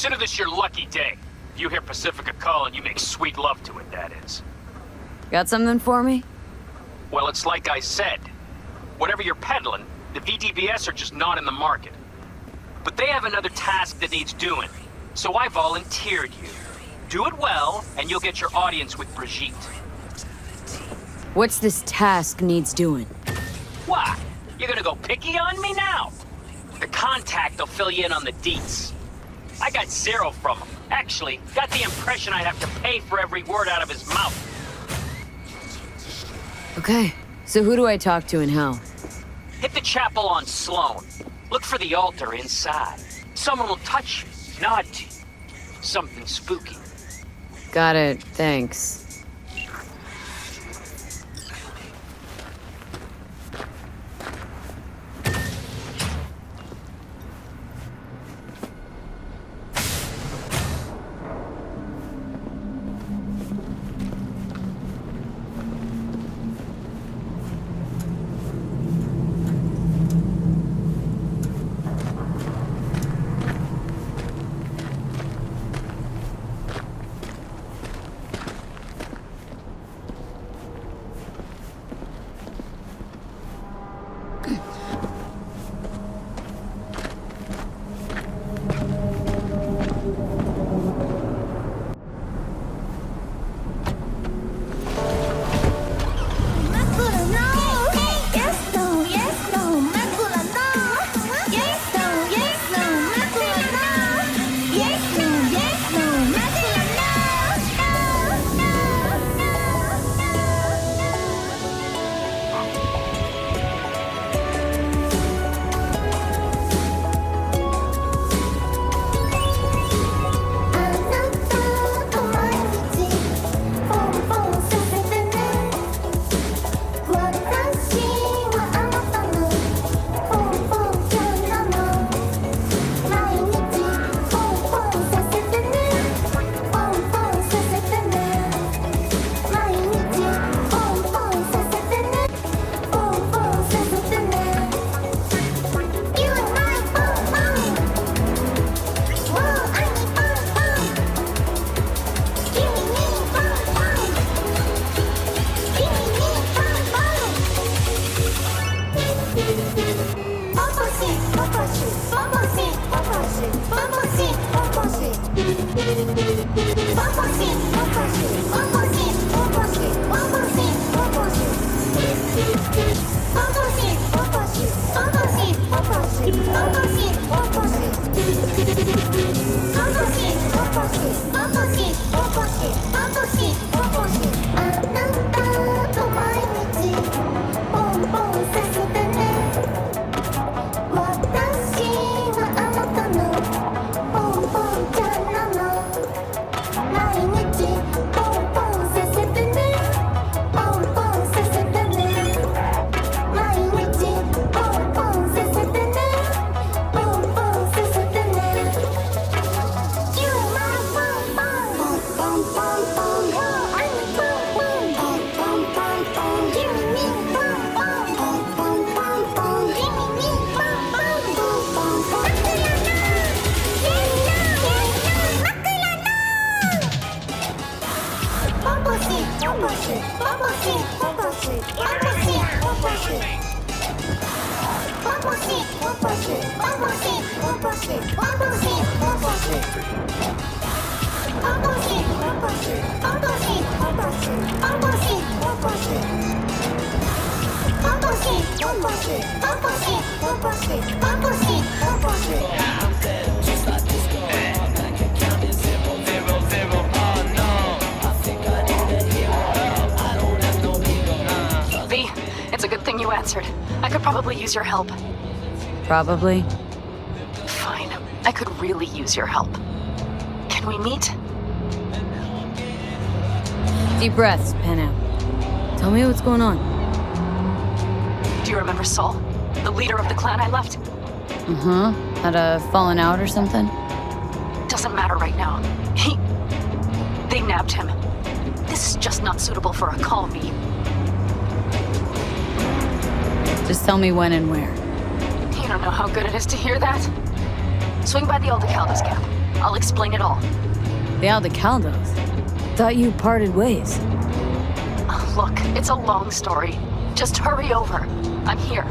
Consider this your lucky day. You hear Pacifica call and you make sweet love to it, that is. Got something for me? Well, it's like I said. Whatever you're peddling, the VDBS are just not in the market. But they have another task that needs doing, so I volunteered you. Do it well, and you'll get your audience with Brigitte. What's this task needs doing? What? You're gonna go picky on me now? The contact will fill you in on the deets. I got 0 from him. Actually, got the impression I'd have to pay for every word out of his mouth. Okay, so who do I talk to and how? Hit the chapel on Sloan. Look for the altar inside. Someone will touch you, nod to you. Something spooky. Got it, thanks. V, it's a good thing you answered. I could probably use your help. Probably. Fine. I could really use your help. Can we meet? Deep breaths, Panam. Tell me what's going on. Do you remember Saul? The leader of the clan I left? Uh-huh. Had a fallen out or something? Doesn't matter right now. They nabbed him. This is just not suitable for a call, V. Just tell me when and where. You don't know how good it is to hear that. Swing by the old Caldas camp. I'll explain it all. The Aldecaldos. Thought you parted ways. Look, it's a long story. Just hurry over. I'm here.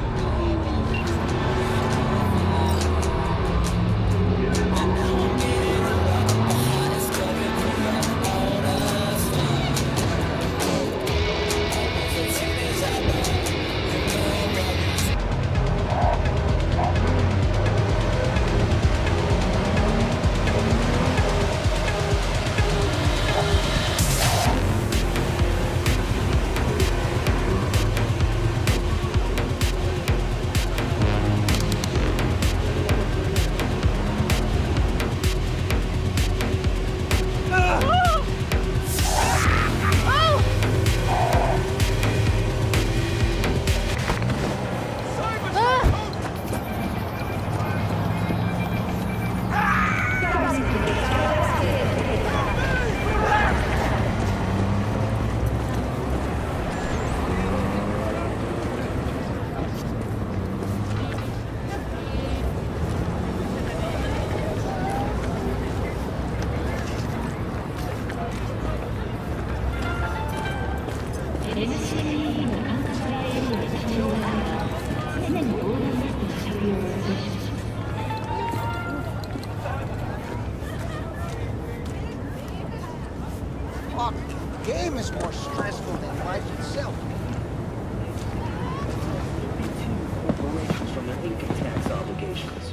Fuck, the game is more stressful than life itself. Corporations from their income tax obligations.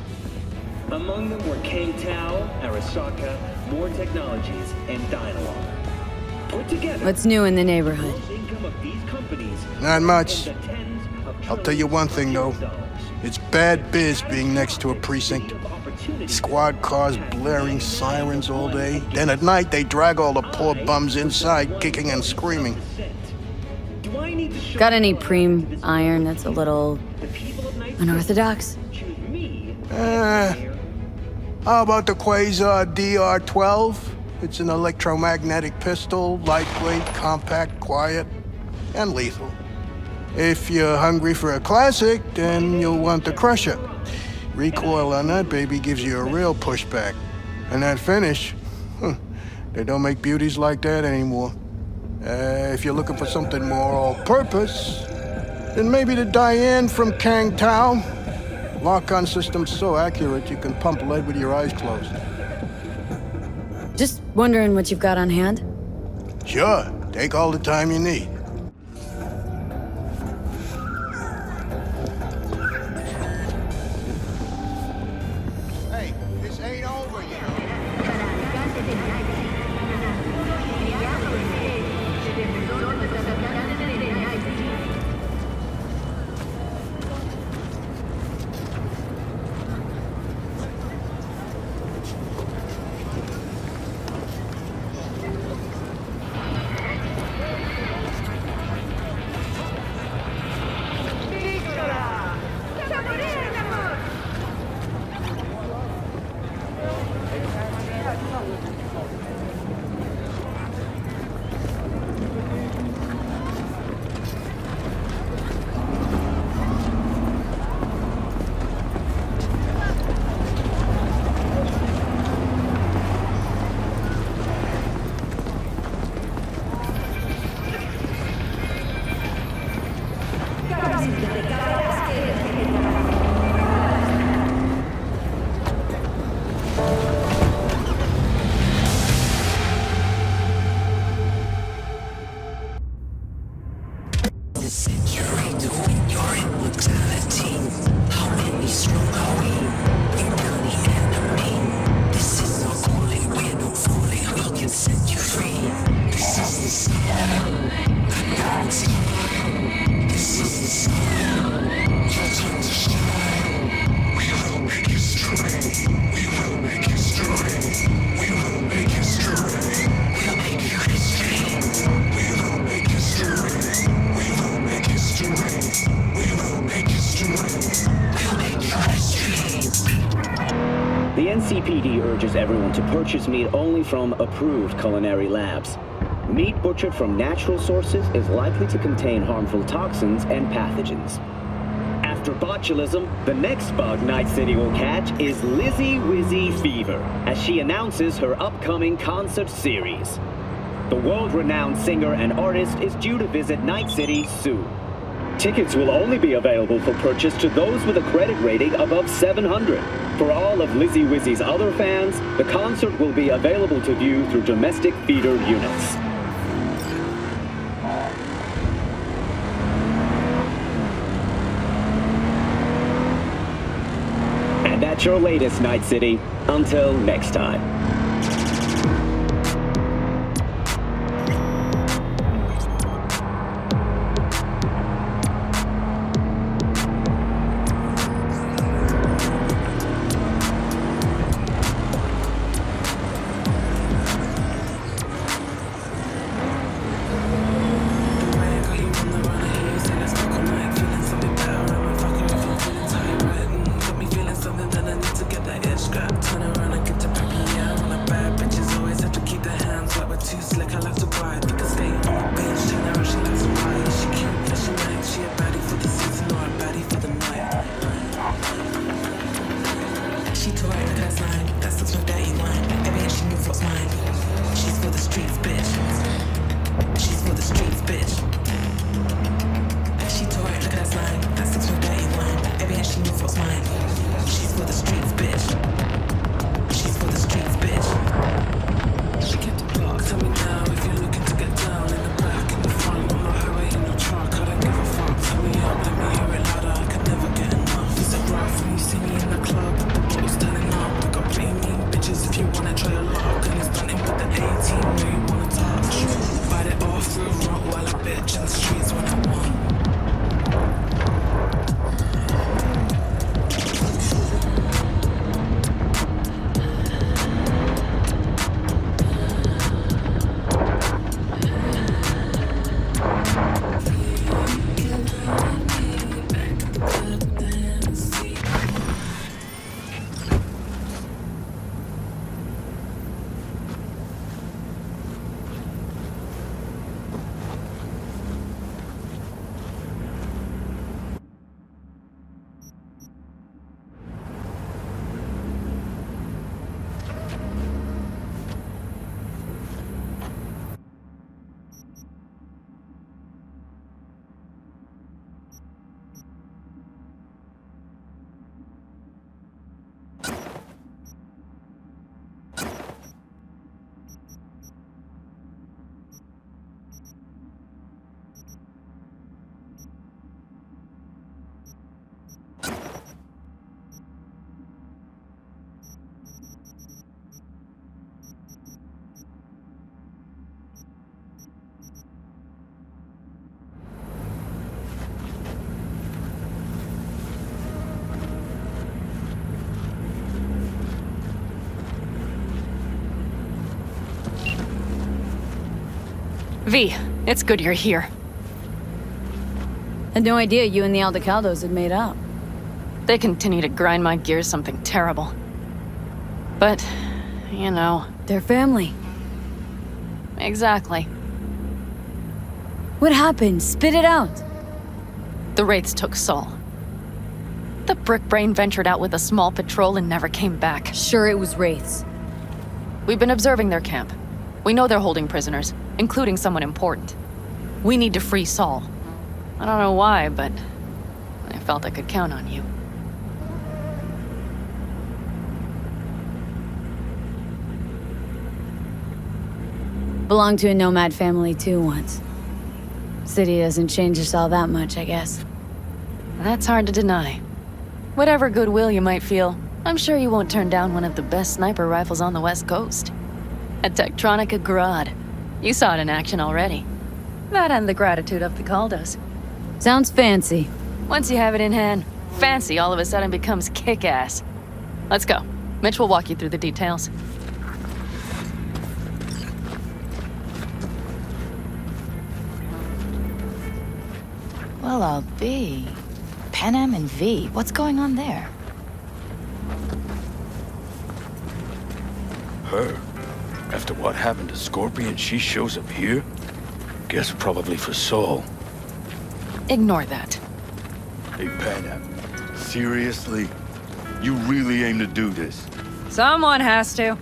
Among them were Kang Tao, Arasaka, More Technologies, and Dynalog. Put together, What's new in the neighborhood? gross income of these companies Not much. in the tens of I'll tell you one thing, though. trillions of dollars. It's bad biz being next to a precinct. Squad cars blaring sirens all day. Then at night, they drag all the poor bums inside, kicking and screaming. Do I need to show Got any you preem iron that's a little the people of Night unorthodox? choose me? How about the Quasar DR-12? It's an electromagnetic pistol, lightweight, compact, quiet, and lethal. If you're hungry for a classic, then you'll want the Crusher. Recoil on that baby gives you a real pushback. And that finish, they don't make beauties like that anymore. If you're looking for something more all-purpose, then maybe the Diane from Kang Tao. Lock-on system's so accurate you can pump lead with your eyes closed. Just wondering what you've got on hand? Sure, take all the time you need. Hey, this ain't over yet. The NCPD urges everyone to purchase meat only from approved culinary labs. Meat butchered from natural sources is likely to contain harmful toxins and pathogens. After After botulism, the next bug Night City will catch is Lizzie Wizzy Fever, as she announces her upcoming concert series. The world-renowned singer and artist is due to visit Night City soon. Tickets will only be available for purchase to those with a credit rating above 700. For all of Lizzie Wizzy's other fans, the concert will be available to view through domestic theater units. And that's your latest, Night City. Until next time. V, it's good you're here. Had no idea you and the Aldecaldos had made up. They continue to grind my gears something terrible. But, you know... They're family. Exactly. What happened? Spit it out. The Wraiths took Saul. The Brickbrain ventured out with a small patrol and never came back. Sure, it was Wraiths. We've been observing their camp. We know they're holding prisoners, including someone important. We need to free Saul. I don't know why, but I felt I could count on you. Belonged to a nomad family too once. City doesn't change us all that much, I guess. That's hard to deny. Whatever goodwill you might feel, I'm sure you won't turn down one of the best sniper rifles on the West Coast. A Tektronica Grad. You saw it in action already. That and the gratitude of the Caldos. Sounds fancy. Once you have it in hand, fancy all of a sudden becomes kick-ass. Let's go. Mitch will walk you through the details. Well, I'll be. Panam and V, what's going on there? Her? After what happened to Scorpion, she shows up here? Guess probably for Saul. Ignore that. Hey, Panam. Seriously? You really aim to do this? Someone has to.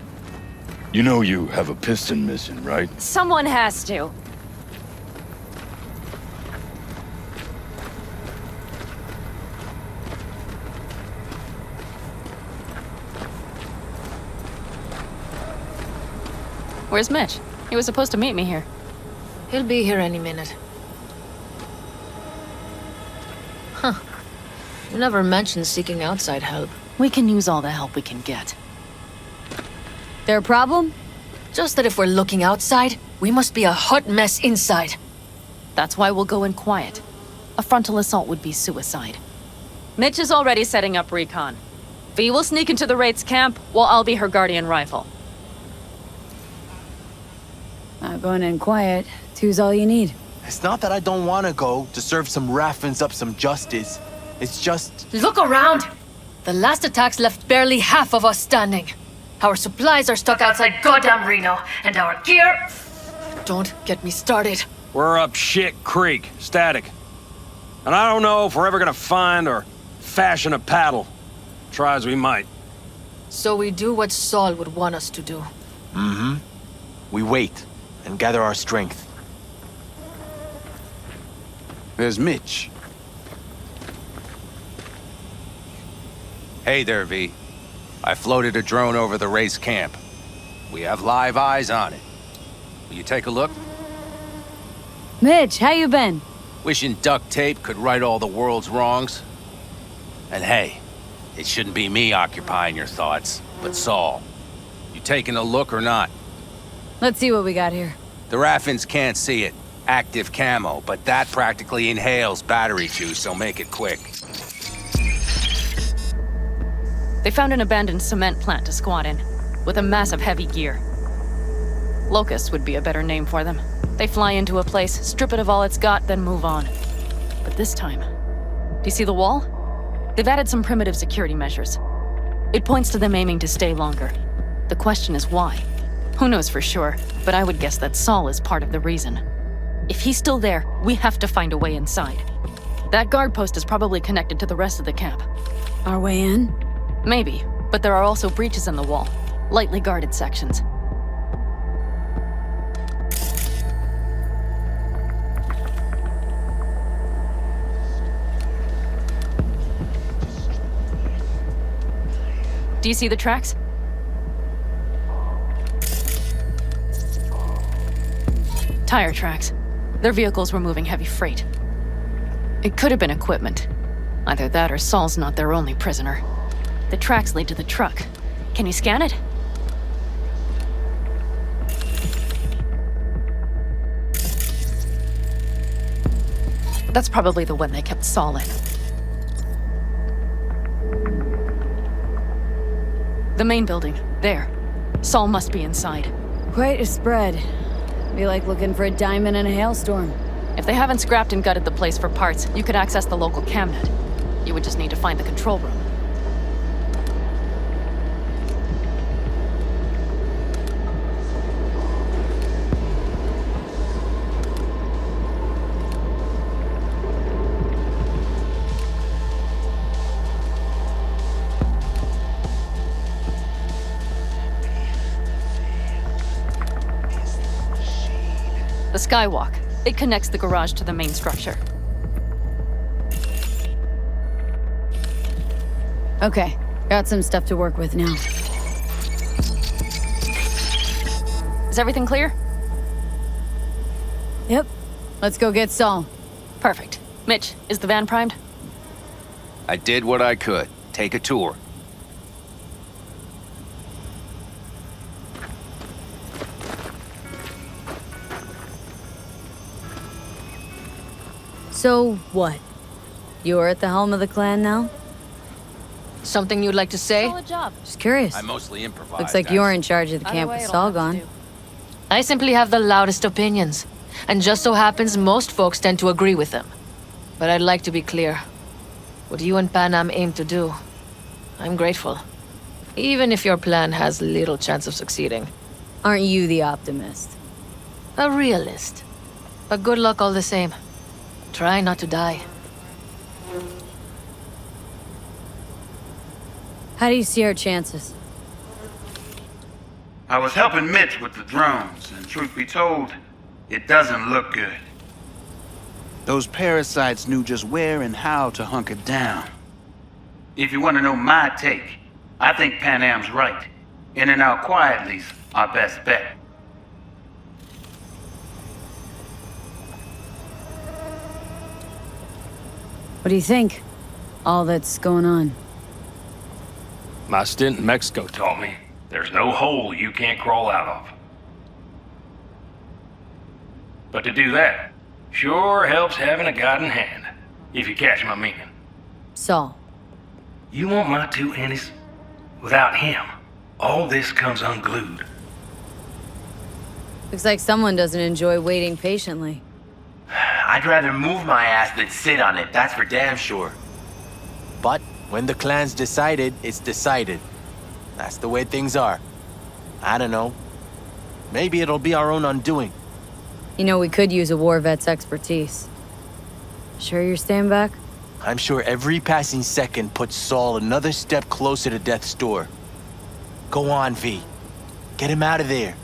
You know you have a piston missing, right? Someone has to. Where's Mitch? He was supposed to meet me here. He'll be here any minute. Huh. You never mentioned seeking outside help. We can use all the help we can get. Their problem? Just that if we're looking outside, we must be a hot mess inside. That's why we'll go in quiet. A frontal assault would be suicide. Mitch is already setting up recon. V will sneak into the Wraith's camp, while I'll be her guardian rifle. Going in quiet. Two's all you need. It's not that I don't want to go to serve some Raffins up some justice. It's just... Look around! The last attacks left barely half of us standing. Our supplies are stuck outside goddamn Reno, and our gear... Don't get me started. We're up shit creek, static. And I don't know if we're ever gonna find or fashion a paddle. Try as we might. So we do what Saul would want us to do. Mm-hmm. We wait and gather our strength. There's Mitch. Hey there, V. I floated a drone over the race camp. We have live eyes on it. Will you take a look? Mitch, how you been? Wishing duct tape could right all the world's wrongs. And hey, it shouldn't be me occupying your thoughts, but Saul. You taking a look or not? Let's see what we got here. The Raffins can't see it. Active camo, but that practically inhales battery juice, so make it quick. They found an abandoned cement plant to squat in, with a massive heavy gear. Locusts would be a better name for them. They fly into a place, strip it of all it's got, then move on. But this time, do you see the wall? They've added some primitive security measures. It points to them aiming to stay longer. The question is why? Who knows for sure, but I would guess that Saul is part of the reason. If he's still there, we have to find a way inside. That guard post is probably connected to the rest of the camp. Our way in? Maybe, but there are also breaches in the wall, lightly guarded sections. Do you see the tracks? Tire tracks. Their vehicles were moving heavy freight. It could have been equipment. Either that or Saul's not their only prisoner. The tracks lead to the truck. Can you scan it? That's probably the one they kept Saul in. The main building, there. Saul must be inside. Quite a spread. Be like looking for a diamond in a hailstorm. If they haven't scrapped and gutted the place for parts, you could access the local camnet. You would just need to find the control room. The skywalk. It connects the garage to the main structure. Okay, got some stuff to work with now. Is everything clear? Yep. Let's go get Saul. Perfect. Mitch, is the van primed? I did what I could. Take a tour. So, what? You're at the helm of the clan now? Something you'd like to say? Solid job. Just curious. I mostly improvise. Looks like you're in charge of the Either camp way, with it'll Saul have to gone. do. I simply have the loudest opinions. And just so happens most folks tend to agree with them. But I'd like to be clear. What you and Panam aim to do, I'm grateful. Even if your plan has little chance of succeeding. Aren't you the optimist? A realist. But good luck all the same. Try not to die. How do you see our chances? I was helping Mitch with the drones, and truth be told, it doesn't look good. Those parasites knew just where and how to hunker down. If you want to know my take, I think Panam's right. In and out quietly's our best bet. What do you think? All that's going on. My stint in Mexico taught me there's no hole you can't crawl out of. But to do that, sure helps having a guiding hand, if you catch my meaning. Saul. You want my two Hennies? Without him, all this comes unglued. Looks like someone doesn't enjoy waiting patiently. I'd rather move my ass than sit on it, that's for damn sure. But when the clan's decided, it's decided. That's the way things are. I don't know. Maybe it'll be our own undoing. You know, we could use a war vet's expertise. Sure you're staying back? I'm sure every passing second puts Saul another step closer to death's door. Go on, V. Get him out of there.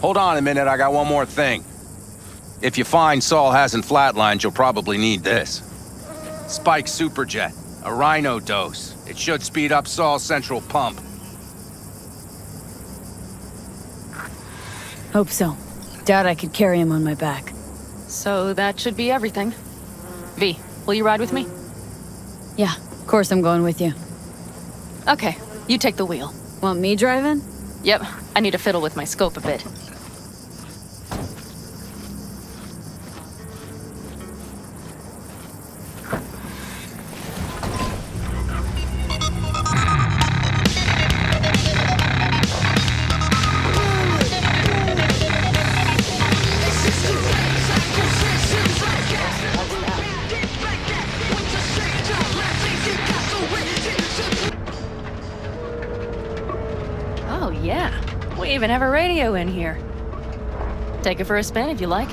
Hold on a minute, I got one more thing. If you find Saul hasn't flatlined, you'll probably need this. Spike Superjet, a Rhino dose. It should speed up Saul's central pump. Hope so. Doubt I could carry him on my back. So that should be everything. V, will you ride with me? Yeah, of course I'm going with you. Okay, you take the wheel. Want me driving? Yep, I need to fiddle with my scope a bit. Oh yeah, we even have a radio in here. Take it for a spin if you like.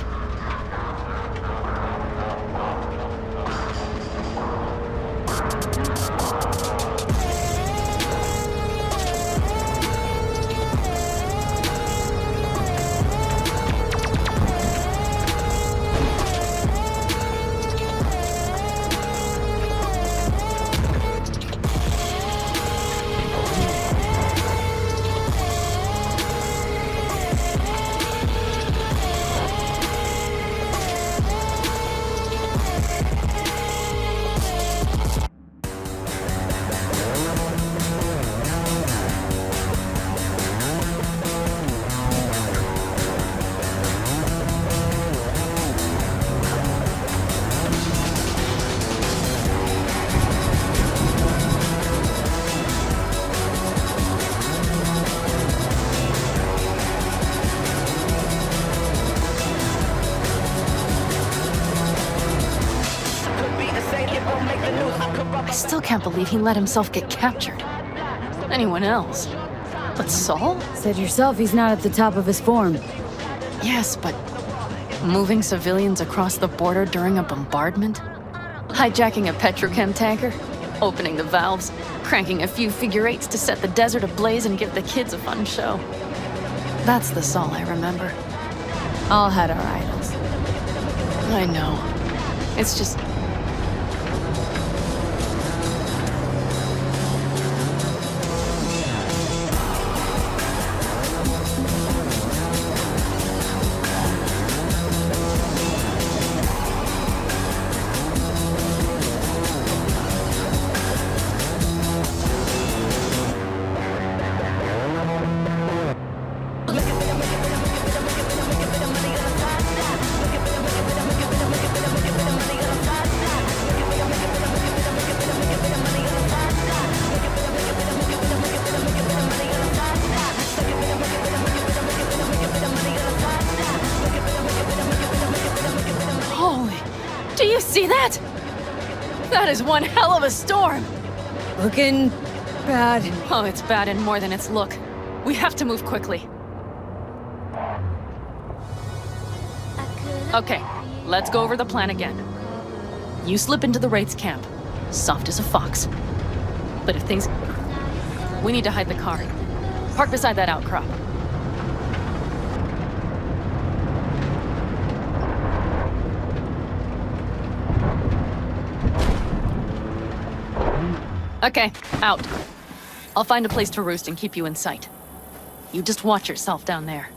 I still can't believe he let himself get captured. Anyone else? But Saul? Said yourself he's not at the top of his form. Yes, but moving civilians across the border during a bombardment? Hijacking a petrochem tanker? Opening the valves? Cranking a few figure eights to set the desert ablaze and give the kids a fun show? That's the Saul I remember. All had our idols. I know. It's just... Do you see that? That is one hell of a storm! Looking bad. Oh, it's bad and more than its look. We have to move quickly. Okay, let's go over the plan again. You slip into the Wraith's camp, soft as a fox. But if things... We need to hide the car. Park beside that outcrop. Okay, out. I'll find a place to roost and keep you in sight. You just watch yourself down there.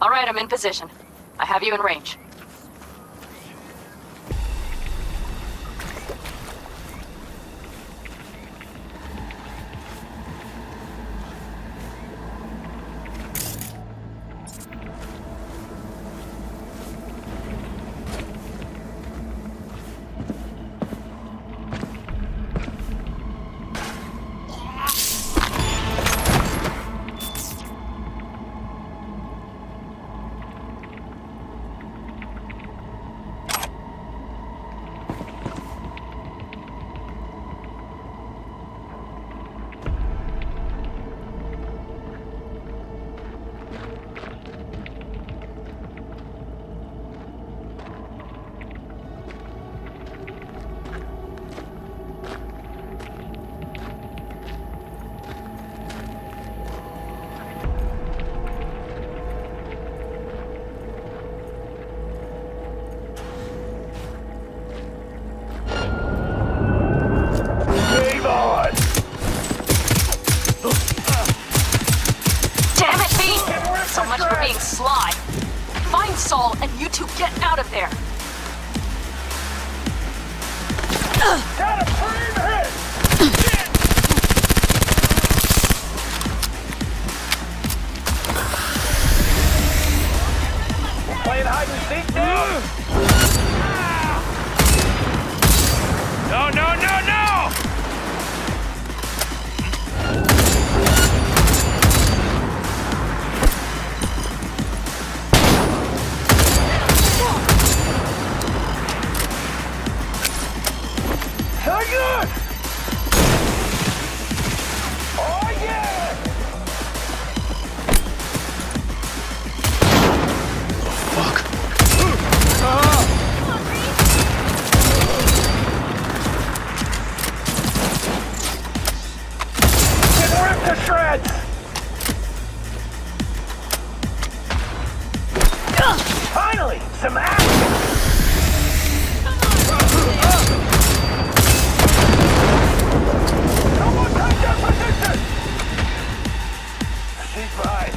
All right, I'm in position. I have you in range. Sly. Find Saul and you two get out of there. Got a frame hit! We're playing hide and seek now? No, no, no, no! Finally, some action! Someone take that position! She's fine.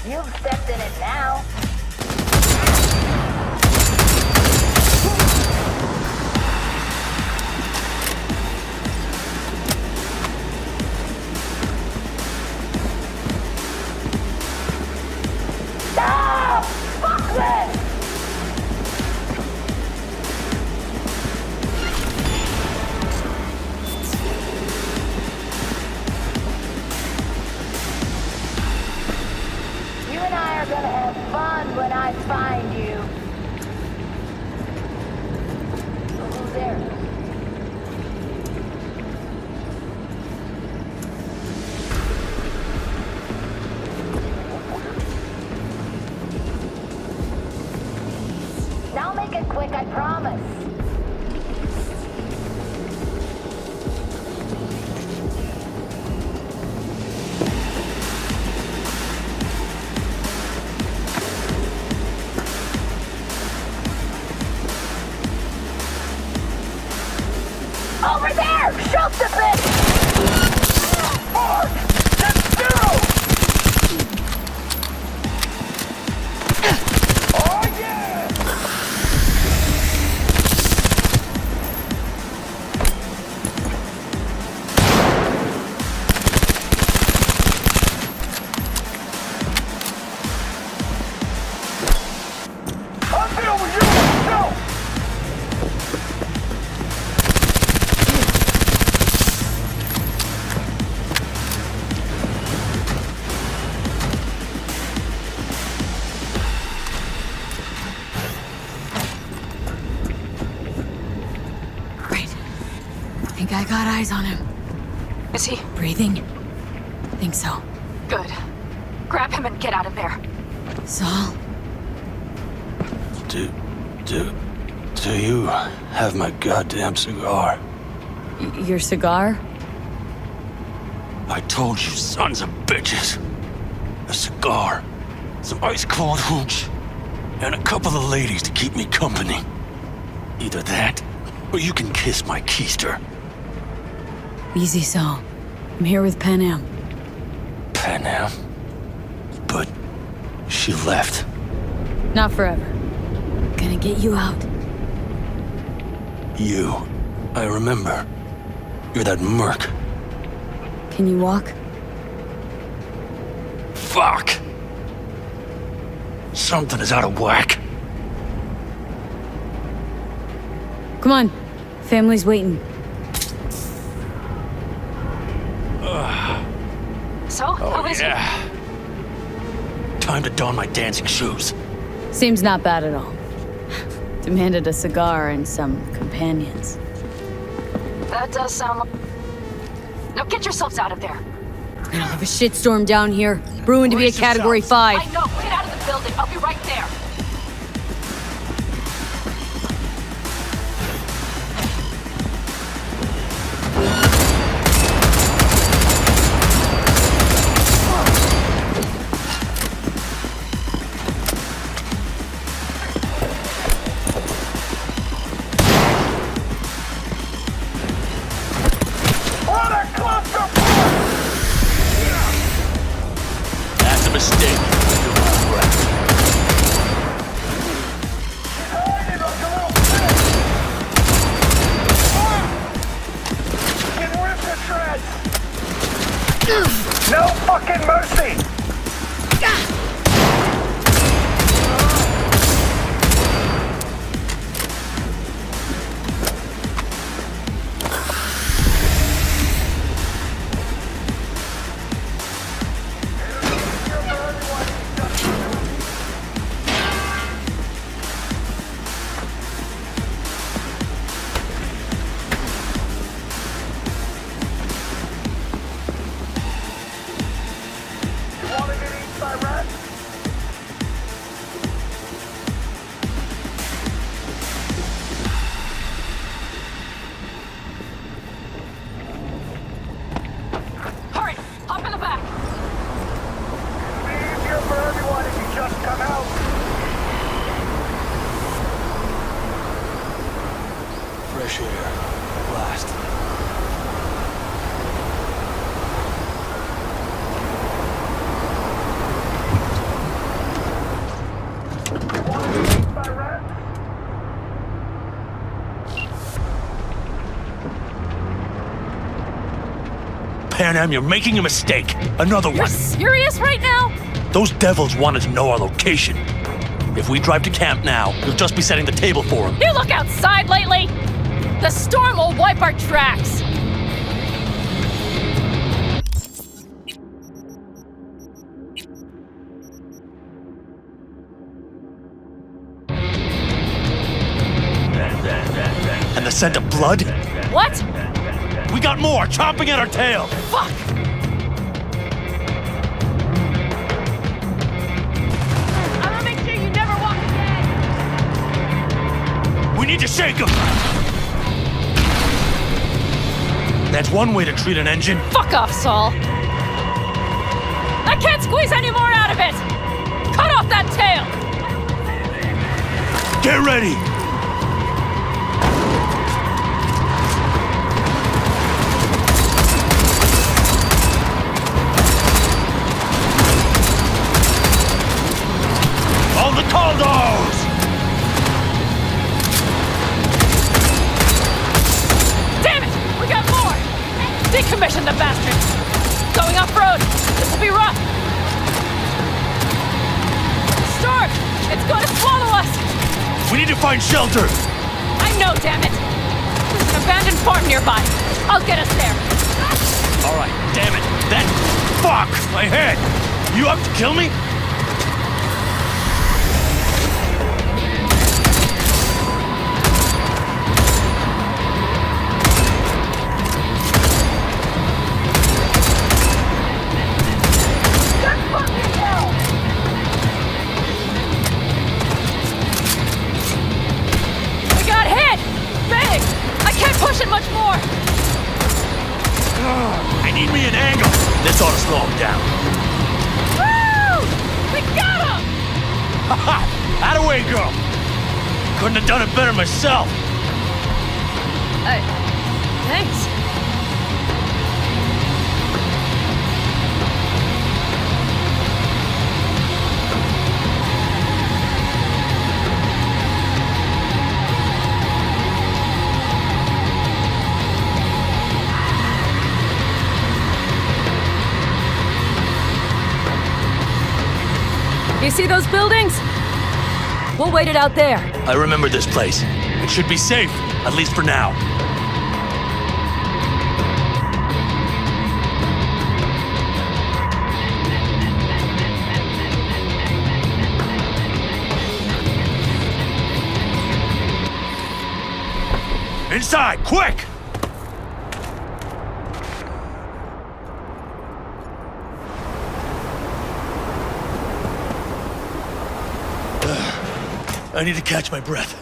You've stepped in it now. Ah! Fuck this! You and I are gonna have fun when I find you. So who's there? Now make it quick, I promise. Over there! Shoot the bitch! Mark! That's zero! Oh yeah! I'll deal with you myself! think I got eyes on him. Is he? Breathing? Think so. Good. Grab him and get out of there. Saul? Do you have my goddamn cigar? Your cigar? I told you, sons of bitches. A cigar, some ice-cold hooch, and a couple of ladies to keep me company. Either that, or you can kiss my keister. Easy, Saul. I'm here with Panam. Panam? But she left. Not forever. Gonna get you out. You. I remember. You're that merc. Can you walk? Fuck! Something is out of whack. Come on. Family's waiting. So, how is it? Time to don my dancing shoes. Seems not bad at all. Demanded a cigar and some companions. That does sound like... Now get yourselves out of there. Gonna have a shitstorm down here. Brewing to be a Category 5. I know. Get out of the building. I'll be right there. That's a mistake. No fucking mercy! Hurry! Hop in the back! Easier for everyone if you just come out. Fresh air. At last. Panam, you're making a mistake. Another You're one. serious right now? Those devils wanted to know our location. If we drive to camp now, you'll just be setting the table for them. You look outside lately? The storm will wipe our tracks. And the scent of blood? What? We got more chomping at our tail. Fuck! I'm gonna make sure you never walk again. We need to shake them. That's one way to treat an engine. Fuck off, Saul. I can't squeeze any more out of it. Cut off that tail. Get ready. All the Caldos! Damn it! We got more! Decommission the bastards! Going off-road! This will be rough! Storm! It's going to swallow us! We need to find shelter! I know, damn it! There's an abandoned farm nearby. I'll get us there. All right, damn it. That... Fuck! My head! You up to kill me? I need me an angle. This ought to slow him down. Woo! We got him! Ha-ha! Atta-way, girl! Couldn't have done it better myself. Thanks. You see those buildings? We'll wait it out there. I remember this place. It should be safe, at least for now. Inside, quick! I need to catch my breath.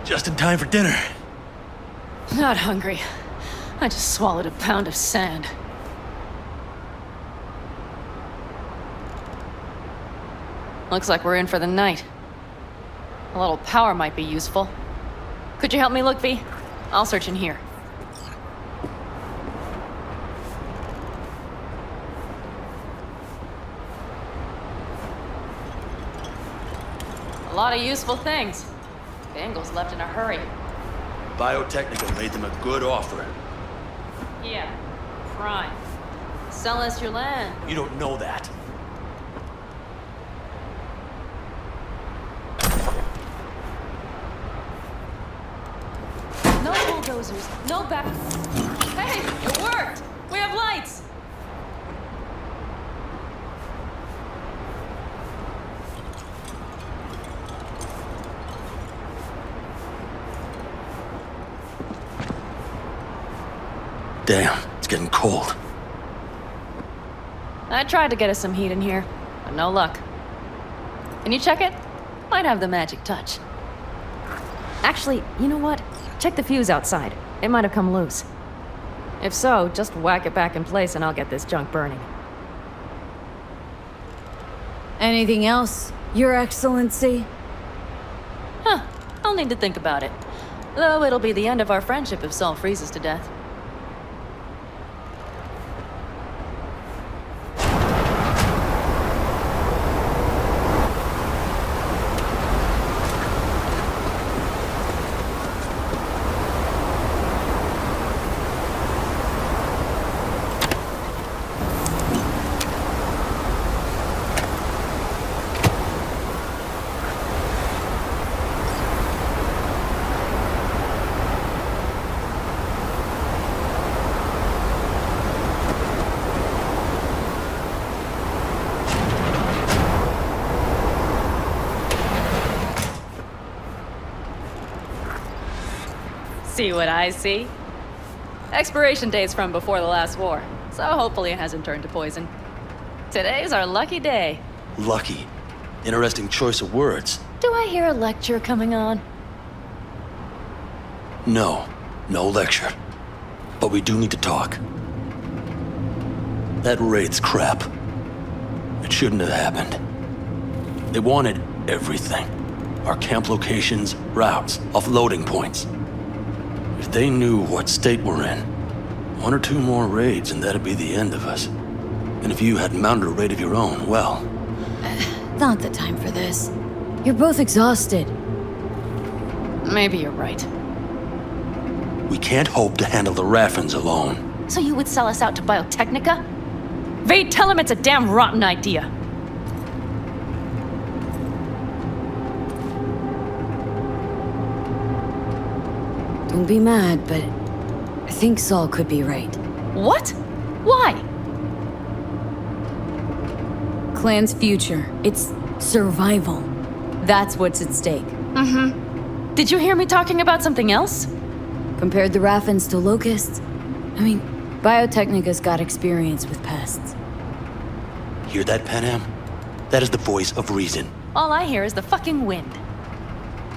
Just in time for dinner. Not hungry. I just swallowed a pound of sand. Looks like we're in for the night. A little power might be useful. Could you help me look, V? I'll search in here. A lot of useful things. Bangles left in a hurry. Biotechnica made them a good offer. Yeah, crime. Sell us your land. You don't know that. No bulldozers, no back. Hey, it worked! We have lights! Damn, it's getting cold. I tried to get us some heat in here, but no luck. Can you check it? Might have the magic touch. Actually, you know what? Check the fuse outside. It might have come loose. If so, just whack it back in place and I'll get this junk burning. Anything else, Your Excellency? Huh. I'll need to think about it. Though it'll be the end of our friendship if Saul freezes to death. See what I see? Expiration date's from before the last war, so hopefully it hasn't turned to poison. Today's our lucky day. Lucky. Interesting choice of words. Do I hear a lecture coming on? No lecture. But we do need to talk. That raid's crap. It shouldn't have happened. They wanted everything. Our camp locations, routes, offloading points. If they knew what state we're in, 1 or 2 more raids and that'd be the end of us. And if you had mounted a raid of your own, well... Not the time for this. You're both exhausted. Maybe you're right. We can't hope to handle the Raffins alone. So you would sell us out to Biotechnica? Vade, tell him it's a damn rotten idea. Don't be mad, but I think Saul could be right. What? Why? Clan's future. It's survival. That's what's at stake. Mm-hmm. Did you hear me talking about something else? Compared the Raffins to locusts? I mean, Biotechnica's got experience with pests. Hear that, Panam? That is the voice of reason. All I hear is the fucking wind.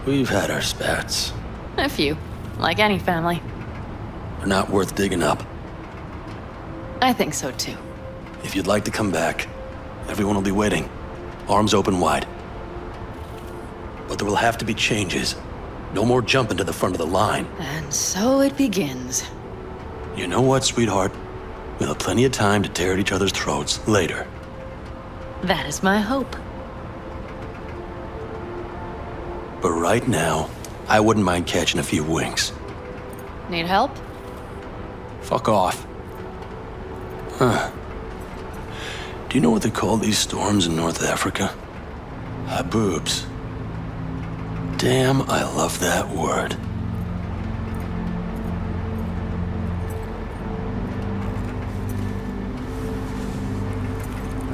We've had our spats. A few, like any family. They're not worth digging up. I think so too. If you'd like to come back, everyone will be waiting. Arms open wide. But there will have to be changes. No more jumping to the front of the line. And so it begins. You know what, sweetheart? We'll have plenty of time to tear at each other's throats later. That is my hope. But right now, I wouldn't mind catching a few winks. Need help? Fuck off. Huh. Do you know what they call these storms in North Africa? Haboobs. Damn, I love that word.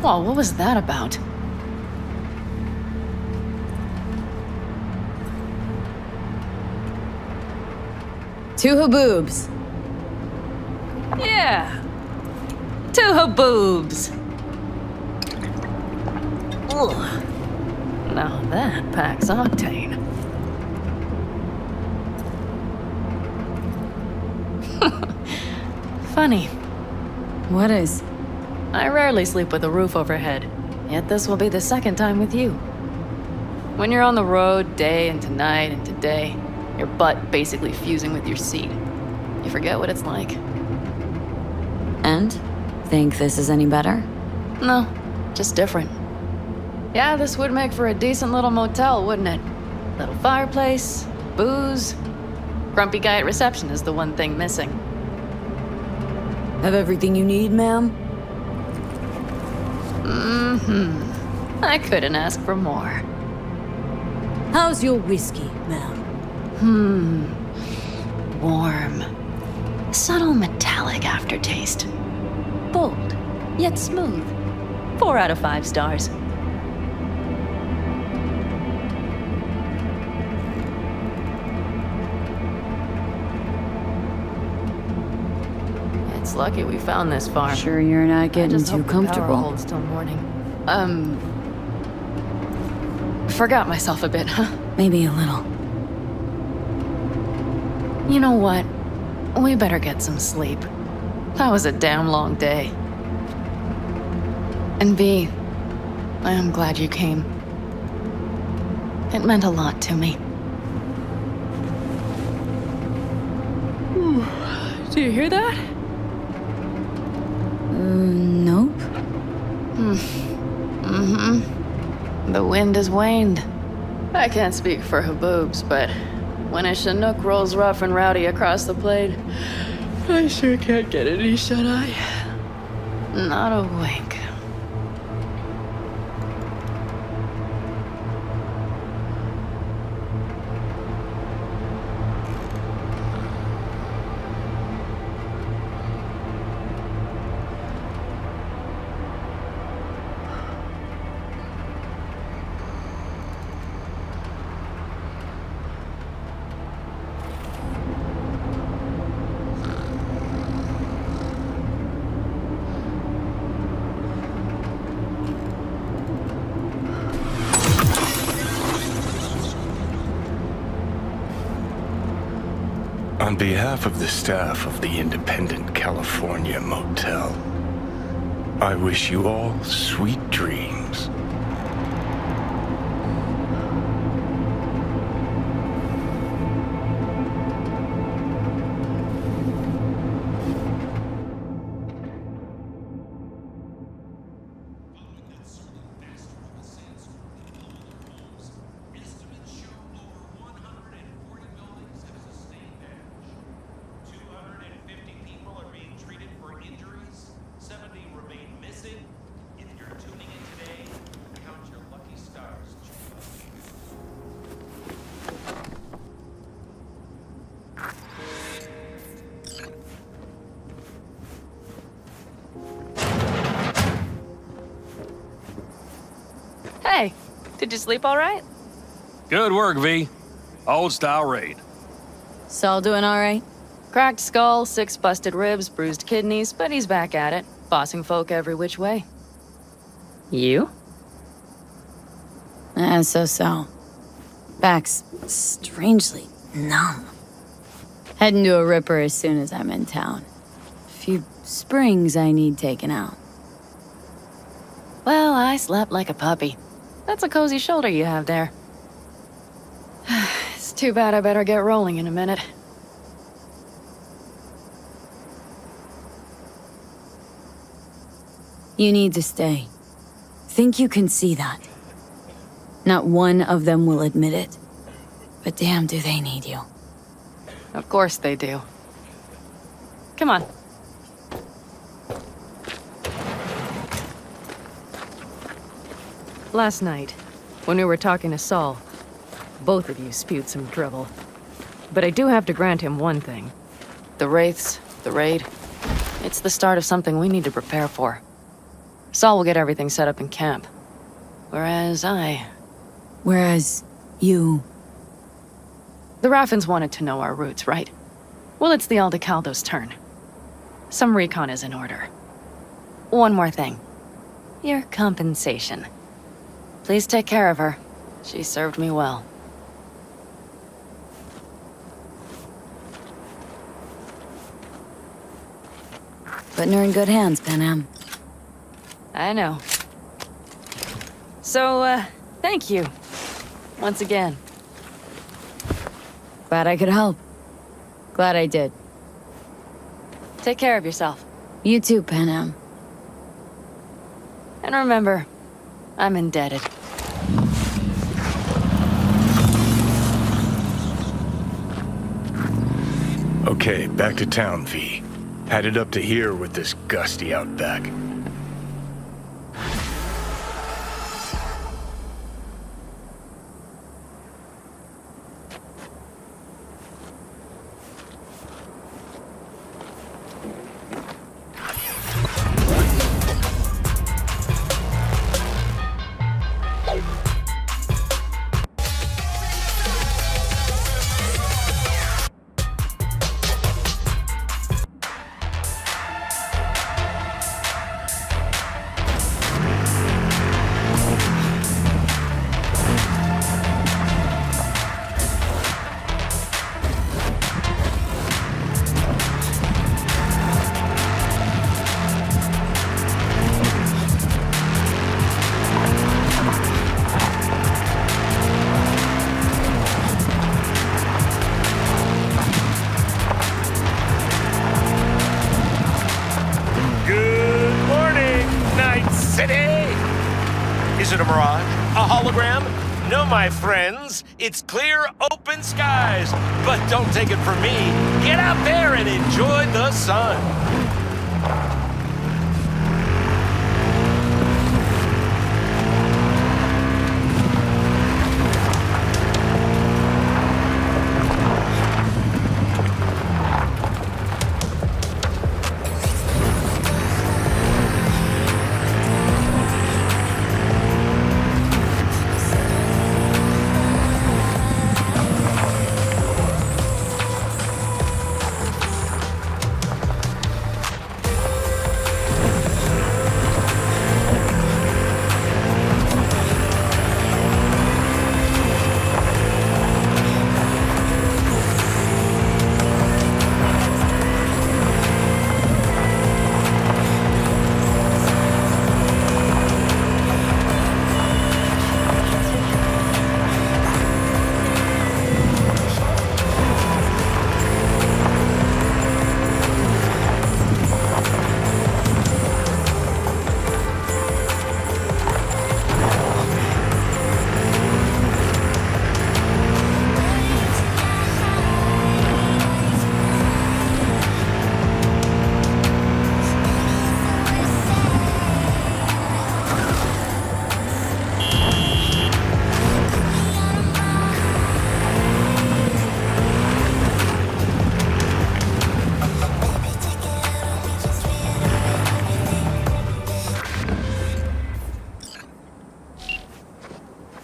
Well, what was that about? Two haboobs. Yeah. Two haboobs. Ugh. Now that packs octane. Funny. What is? I rarely sleep with a roof overhead, yet this will be the second time with you. When you're on the road day into night into day, your butt basically fusing with your seat, you forget what it's like. And? Think this is any better? No, just different. Yeah, this would make for a decent little motel, wouldn't it? Little fireplace, booze. Grumpy guy at reception is the one thing missing. Have everything you need, ma'am? Mm-hmm. I couldn't ask for more. How's your whiskey, ma'am? Warm. Subtle metallic aftertaste. Bold, yet smooth. 4 out of 5 stars. It's lucky we found this farm. Sure you're not getting just too hope the power comfortable. holds till morning. Forgot myself a bit, huh? Maybe a little. You know what? We better get some sleep. That was a damn long day. And V, I am glad you came. It meant a lot to me. Do you hear that? Nope. The wind has waned. I can't speak for Haboobs, but when a Chinook rolls rough and rowdy across the plain, I sure can't get any shut-eye. Not a wink. On behalf of the staff of the Independent California Motel, I wish you all sweet dreams. Hey, did you sleep all right? Good work, V. Old style raid. Saul doing all right? Cracked skull, 6 busted ribs, bruised kidneys, but he's back at it, bossing folk every which way. You? So. Back's strangely numb. Heading to a ripper as soon as I'm in town. A few springs I need taken out. Well, I slept like a puppy. That's a cozy shoulder you have there. It's too bad I better get rolling in a minute. You need to stay. Think you can see that. Not one of them will admit it. But damn, do they need you. Of course they do. Come on. Last night, when we were talking to Saul, both of you spewed some drivel. But I do have to grant him one thing. The Wraiths, the raid, it's the start of something we need to prepare for. Saul will get everything set up in camp. Whereas you... The Raffins wanted to know our routes, right? Well, it's the Aldecaldo's turn. Some recon is in order. One more thing. Your compensation. Please take care of her. She served me well. Putting her in good hands, Panam. I know. So, thank you. Once again. Glad I could help. Glad I did. Take care of yourself. You too, Panam. And remember, I'm indebted. Okay, back to town, V. Headed up to here with this gusty outback. Is it a mirage? A hologram? No, my friends. It's clear, open skies. But don't take it from me. Get out there and enjoy the sun.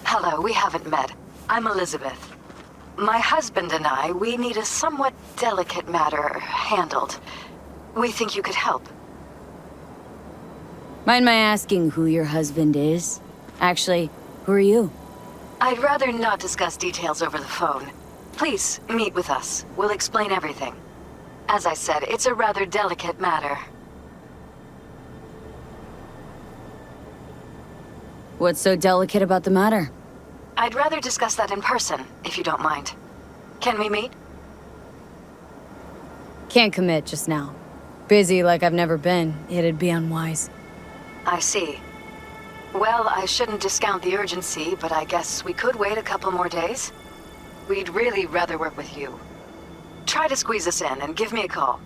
Hello, we haven't met. I'm Elizabeth. My husband and I, we need a somewhat delicate matter handled. We think you could help. Mind my asking who your husband is? Actually, who are you? I'd rather not discuss details over the phone. Please, meet with us. We'll explain everything. As I said, it's a rather delicate matter. What's so delicate about the matter? I'd rather discuss that in person, if you don't mind. Can we meet? Can't commit just now. Busy like I've never been. It'd be unwise. I see. Well, I shouldn't discount the urgency, but I guess we could wait a couple more days. We'd really rather work with you. Try to squeeze us in and give me a call.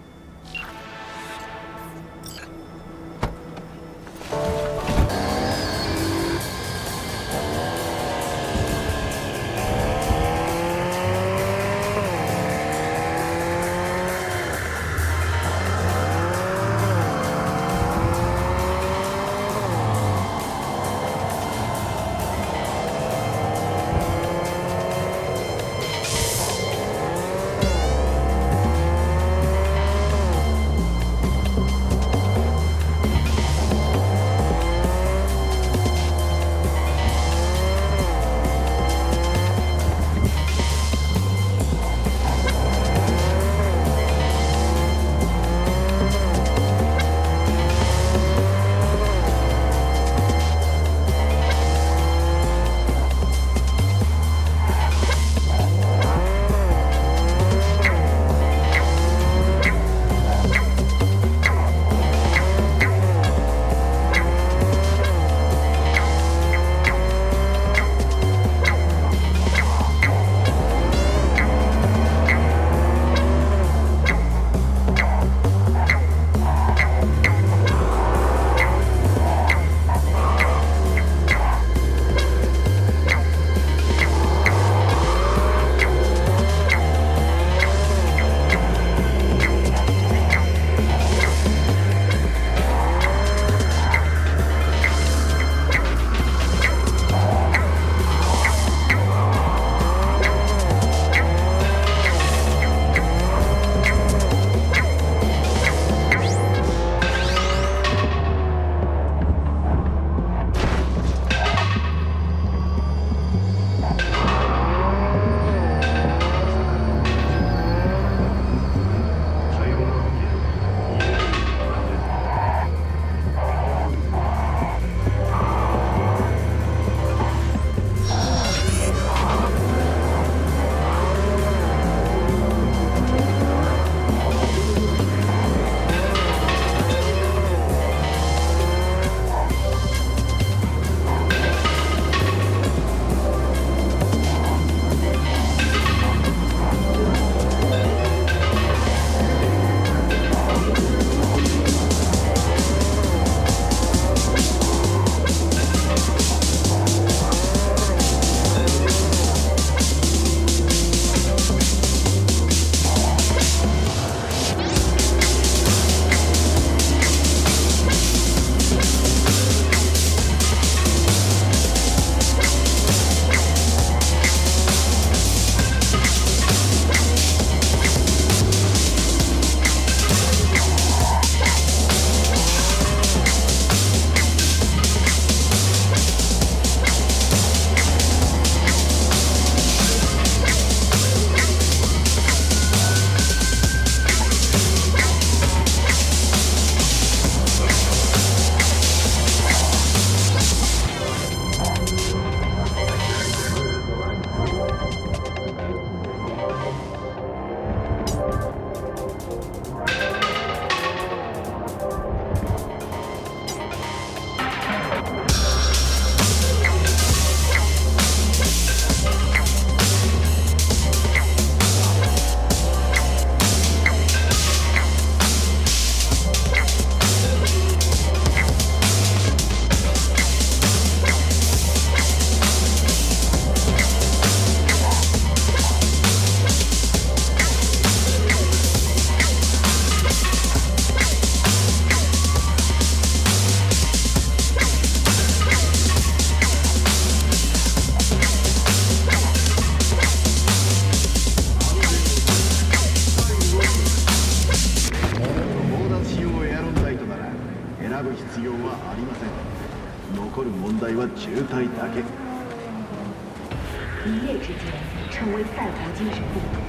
一夜之间成为赛博精神病人，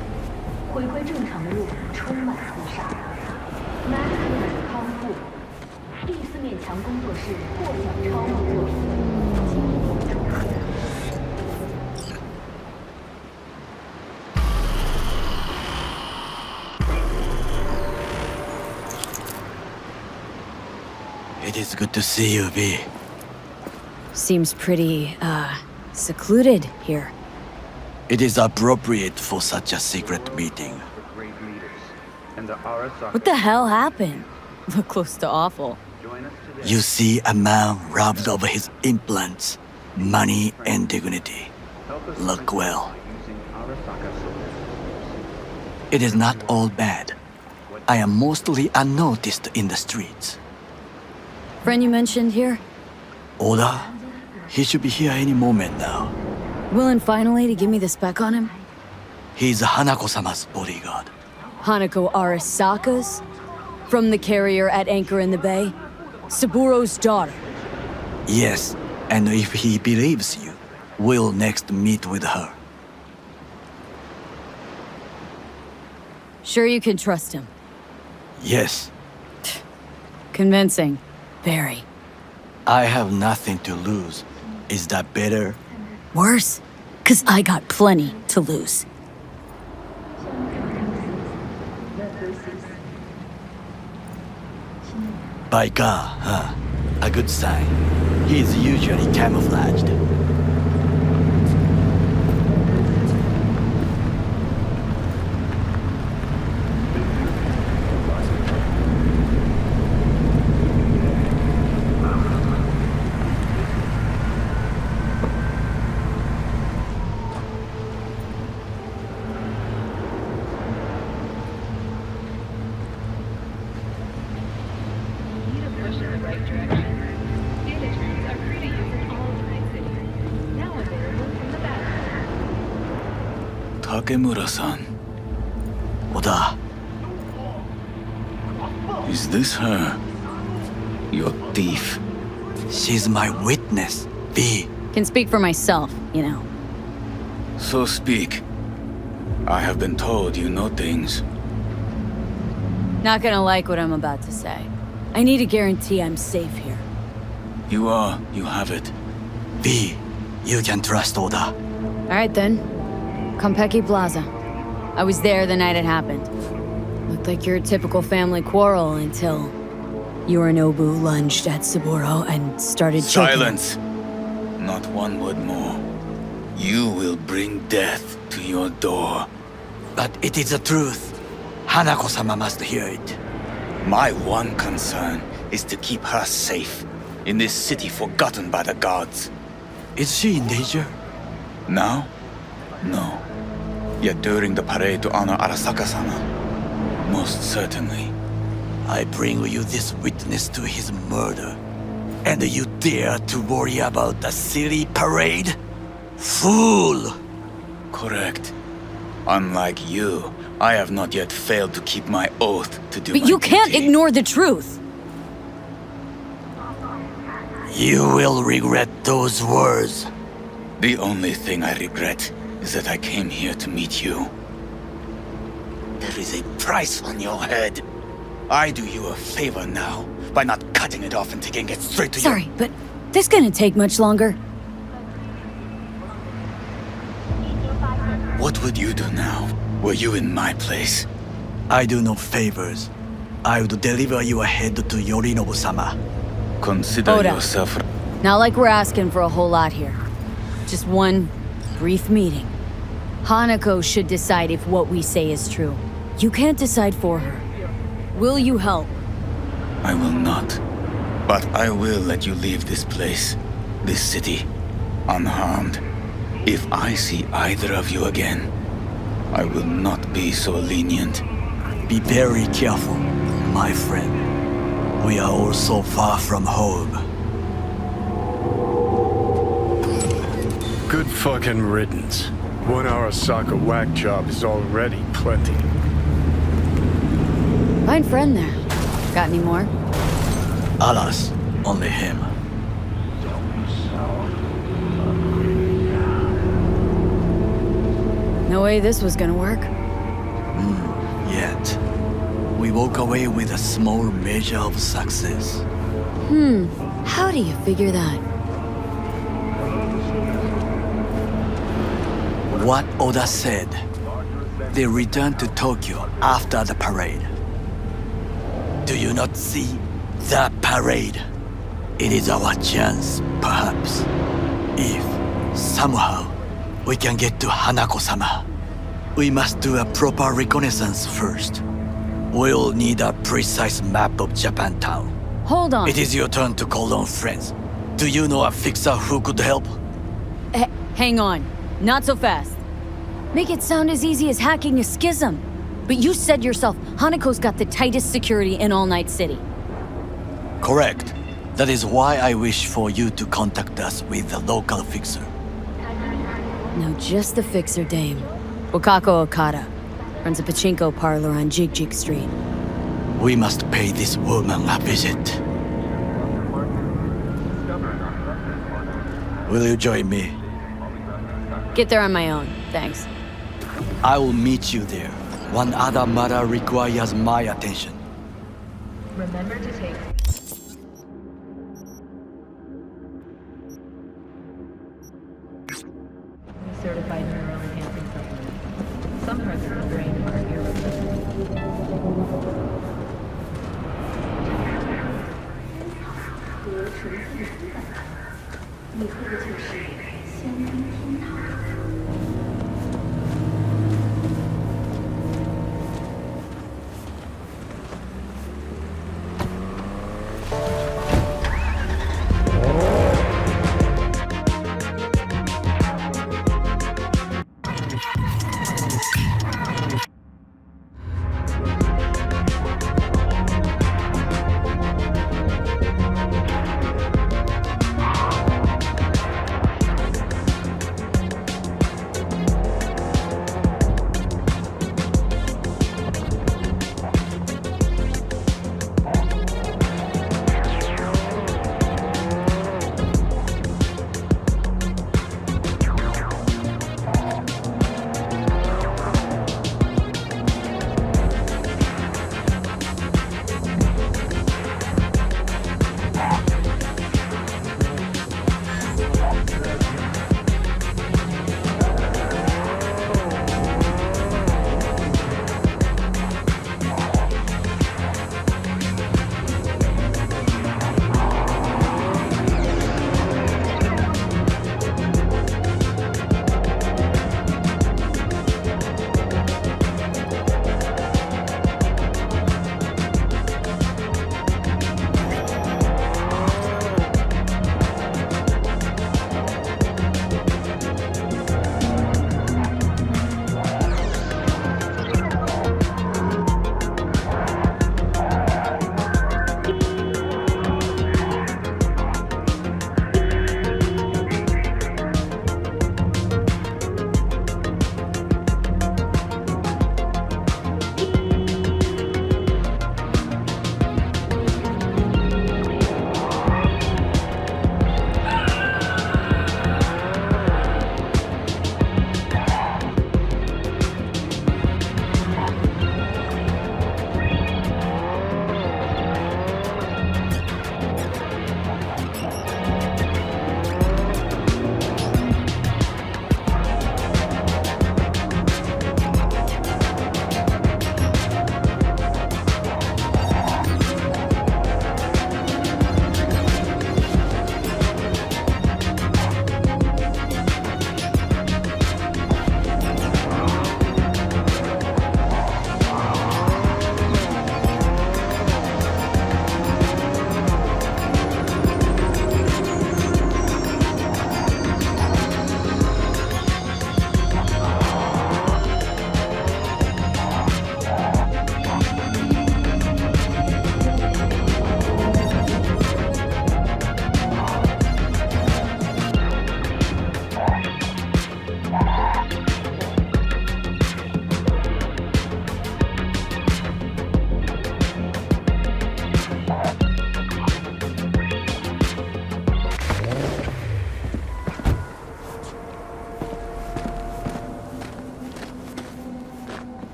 回归正常的路充满厮杀。Max 为了康复，第四面墙工作室获奖超模作品经历中断。It is good to see you, V. Seems pretty, secluded here. It is appropriate for such a secret meeting. What the hell happened? Look close to awful. You see a man robbed of his implants, money and dignity. Look well. It is not all bad. I am mostly unnoticed in the streets. Friend you mentioned here? Oda? He should be here any moment now. Willing finally to give me the spec on him? He's Hanako-sama's bodyguard. Hanako Arasaka's? From the carrier at anchor in the bay? Saburo's daughter? Yes, and if he believes you, we'll next meet with her. Sure you can trust him? Yes. Convincing. Very. I have nothing to lose. Is that better? Worse? 'Cause I got plenty to lose. By God, huh? A good sign. He is usually camouflaged. Takemura-san. Oda. Is this her? Your thief? She's my witness, V. Can speak for myself, you know. So speak. I have been told you know things. Not gonna like what I'm about to say. I need a guarantee I'm safe here. You are. You have it. V, you can trust Oda. Alright then. Konpeki Plaza. I was there the night it happened. Looked like your typical family quarrel until Yorinobu lunged at Saburo and started choking. Silence! Not one word more. You will bring death to your door. But it is the truth. Hanako-sama must hear it. My one concern is to keep her safe in this city forgotten by the gods. Is she in danger? Now? No. Yet during the parade to honor Arasaka-sama, most certainly. I bring you this witness to his murder, and you dare to worry about a silly parade? Fool! Correct. Unlike you, I have not yet failed to keep my oath to do But my you can't duty. ignore the truth! You will regret those words. The only thing I regret is that I came here to meet you. There is a price on your head. I do you a favor now by not cutting it off and taking it straight to Sorry, but this gonna take much longer. What would you do now, were you in my place? I do no favors. I would deliver you ahead to Yorinobu-sama. Consider Oda. yourself... Not like we're asking for a whole lot here. Just one brief meeting. Hanako should decide if what we say is true. You can't decide for her. Will you help? I will not. But I will let you leave this place, this city, unharmed. If I see either of you again, I will not be so lenient. Be very careful, my friend. We are all so far from home. Good fucking riddance. One Arasaka whack job is already plenty. Fine friend there. Got any more? Alas, only him. way this was gonna work. Yet. We walk away with a small measure of success. How do you figure that? What Oda said. They returned to Tokyo after the parade. Do you not see the parade? It is our chance, perhaps. If, somehow, we can get to Hanako-sama. We must do a proper reconnaissance first. We'll need a precise map of Japantown. Hold on. It is your turn to call on friends. Do you know a fixer who could help? Hang on. Not so fast. Make it sound as easy as hacking a schism. But you said yourself, Hanako's got the tightest security in All Night City. Correct. That is why I wish for you to contact us with the local fixer. No, just the fixer dame. Wakako Okada. Runs a pachinko parlor on Jig Street. We must pay this woman a visit. Will you join me? Get there on my own, thanks. I will meet you there. One other matter requires my attention. Remember to take... certified neural enhancing supplements. Some parts of the brain are irreplaceable. 和纯净的情感，你喝的就是香槟天堂。